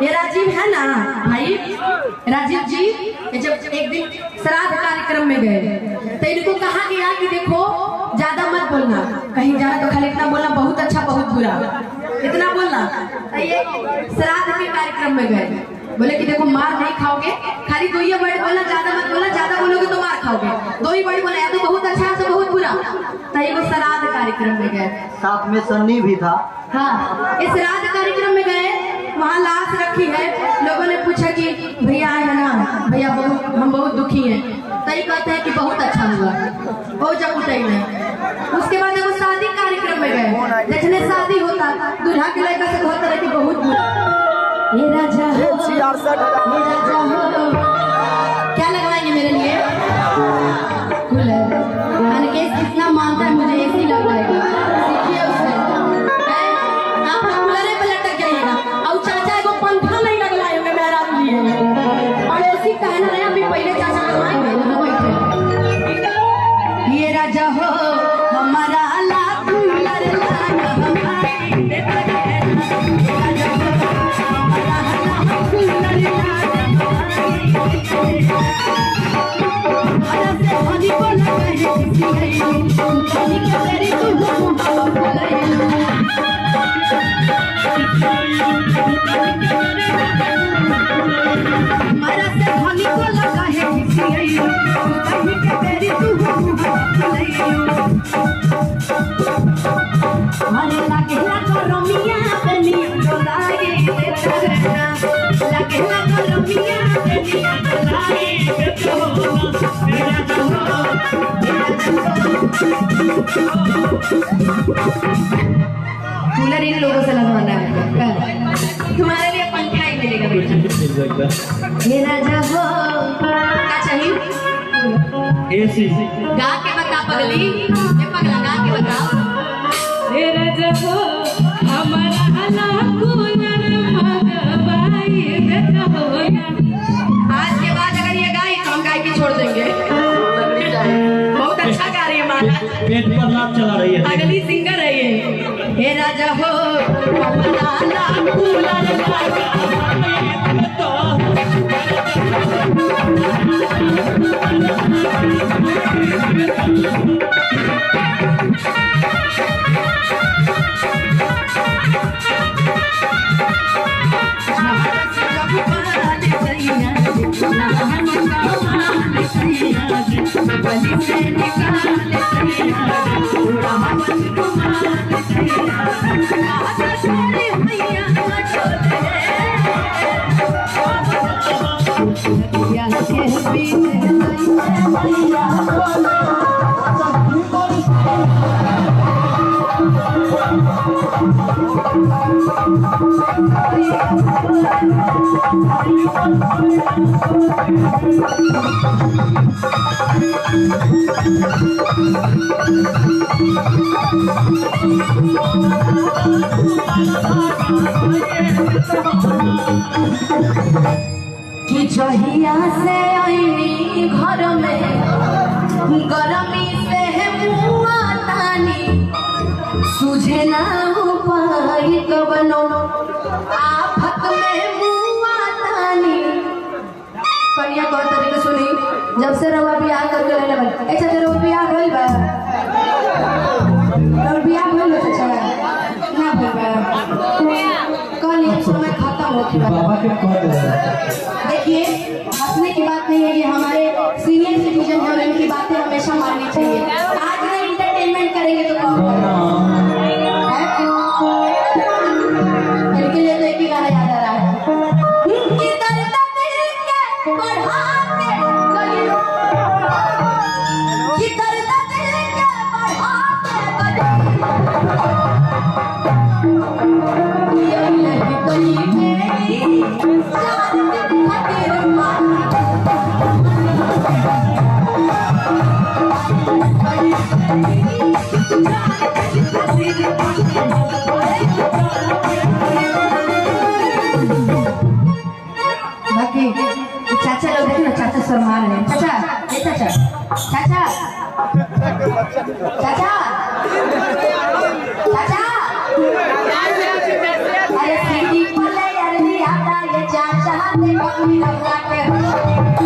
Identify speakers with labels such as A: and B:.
A: ये राजीव है ना भाई, राजीव जी जब एक दिन श्राद्ध कार्यक्रम में गए तो इनको कहा गया कि देखो ज्यादा मत बोलना, कहीं जाए तो खाली इतना बोलना बहुत अच्छा बहुत बुरा, इतना बोलना। तो ये श्राद्ध के कार्यक्रम में गए, बोले कि देखो मार नहीं खाओगे, खाली दो ही वर्ड बोलना, ज्यादा मत बोलना, ज्यादा बोलोगे तो मार खाओगे, दो ही वर्ड बोला, या तो बहुत अच्छा है तो बहुत बुरा। तो ये वो श्राद्ध कार्यक्रम में गए,
B: साथ में सन्नी भी था।
A: हाँ, इस श्राद्ध कार्यक्रम में गए, वहाँ लाश रखी है, लोगों ने पूछा कि भैया है ना, भैया हम बहुत दुखी हैं, तो ये कहते हैं कि बहुत अच्छा हुआ, बहुत जब उठे नहीं। उसके बाद वो शादी कार्यक्रम में गए, देखने शादी होता, दूल्हा के लड़का से कहते रहे कि बहुत बुरा। ये राजा हो, ये राजा हो, क्या लगवाएंगे मेरे लिए? कूलर। अनकेश कितना मानता है मुझे ऐसे ही लगवाएगा, सीखिए उससे। आप कूलर पे लटक जाइएगा, और चाचा को पंखा नहीं लगवाएंगे मेरा लिए, और ऐसी कहना रहे अभी पहले चाचा लगवाएंगे। ये राजा हो हमारा कूलर इन लोगों से लगवाना है, तुम्हारे लिए पंखा ही मिलेगा बेटा। ये राजा हो, क्या चाहिए?
B: एसी।
A: गा के बता पगली, ये पगला गा के बताओ। ये राजा हो हमारा कूलर मंगवाई देता हो। आज के बाद अगर ये गाई तो हम गाय की छोड़ देंगे, बहुत अच्छा गा रही है माला,
B: पेट पर लाभ चला रही है,
A: अगली सिंगर है ये। हे राजा हो हमारा कूलर कि जहिया से आईनी घर में गरमी से मुआ तानी, सुझे ना उपाय कवनो आफत में मुआ तानी। कन्या कौन तरीके सुनी, जब से रवा बियाह करके ले लेबल, अच्छा तेरे बियाह भइल बा? और बियाह भइल अच्छा ना भइल, कल ये समय खत्म होती है।
B: बाबा के कौन
A: देखिए हंसने की बात नहीं है, ये हमारे सीनियर सिटीजन हैं और इनकी बातें हमेशा माननी चाहिए। आज में इंटरटेनमेंट करेंगे तो कौन इनके लिए तो एक ही गाना याद आ रहा है, कि दर्द दिल के बढ़ाते गलियों, कि दर्द दिल के बढ़ाते गलियों, बाकी चाचा लोग देखे ना, चाचा शर्मा रहे हैं। चाचा ये चाचा चाचा चाचा चाचा अरे सीधी बोले यार नहीं आता बात देखो कि रउआ के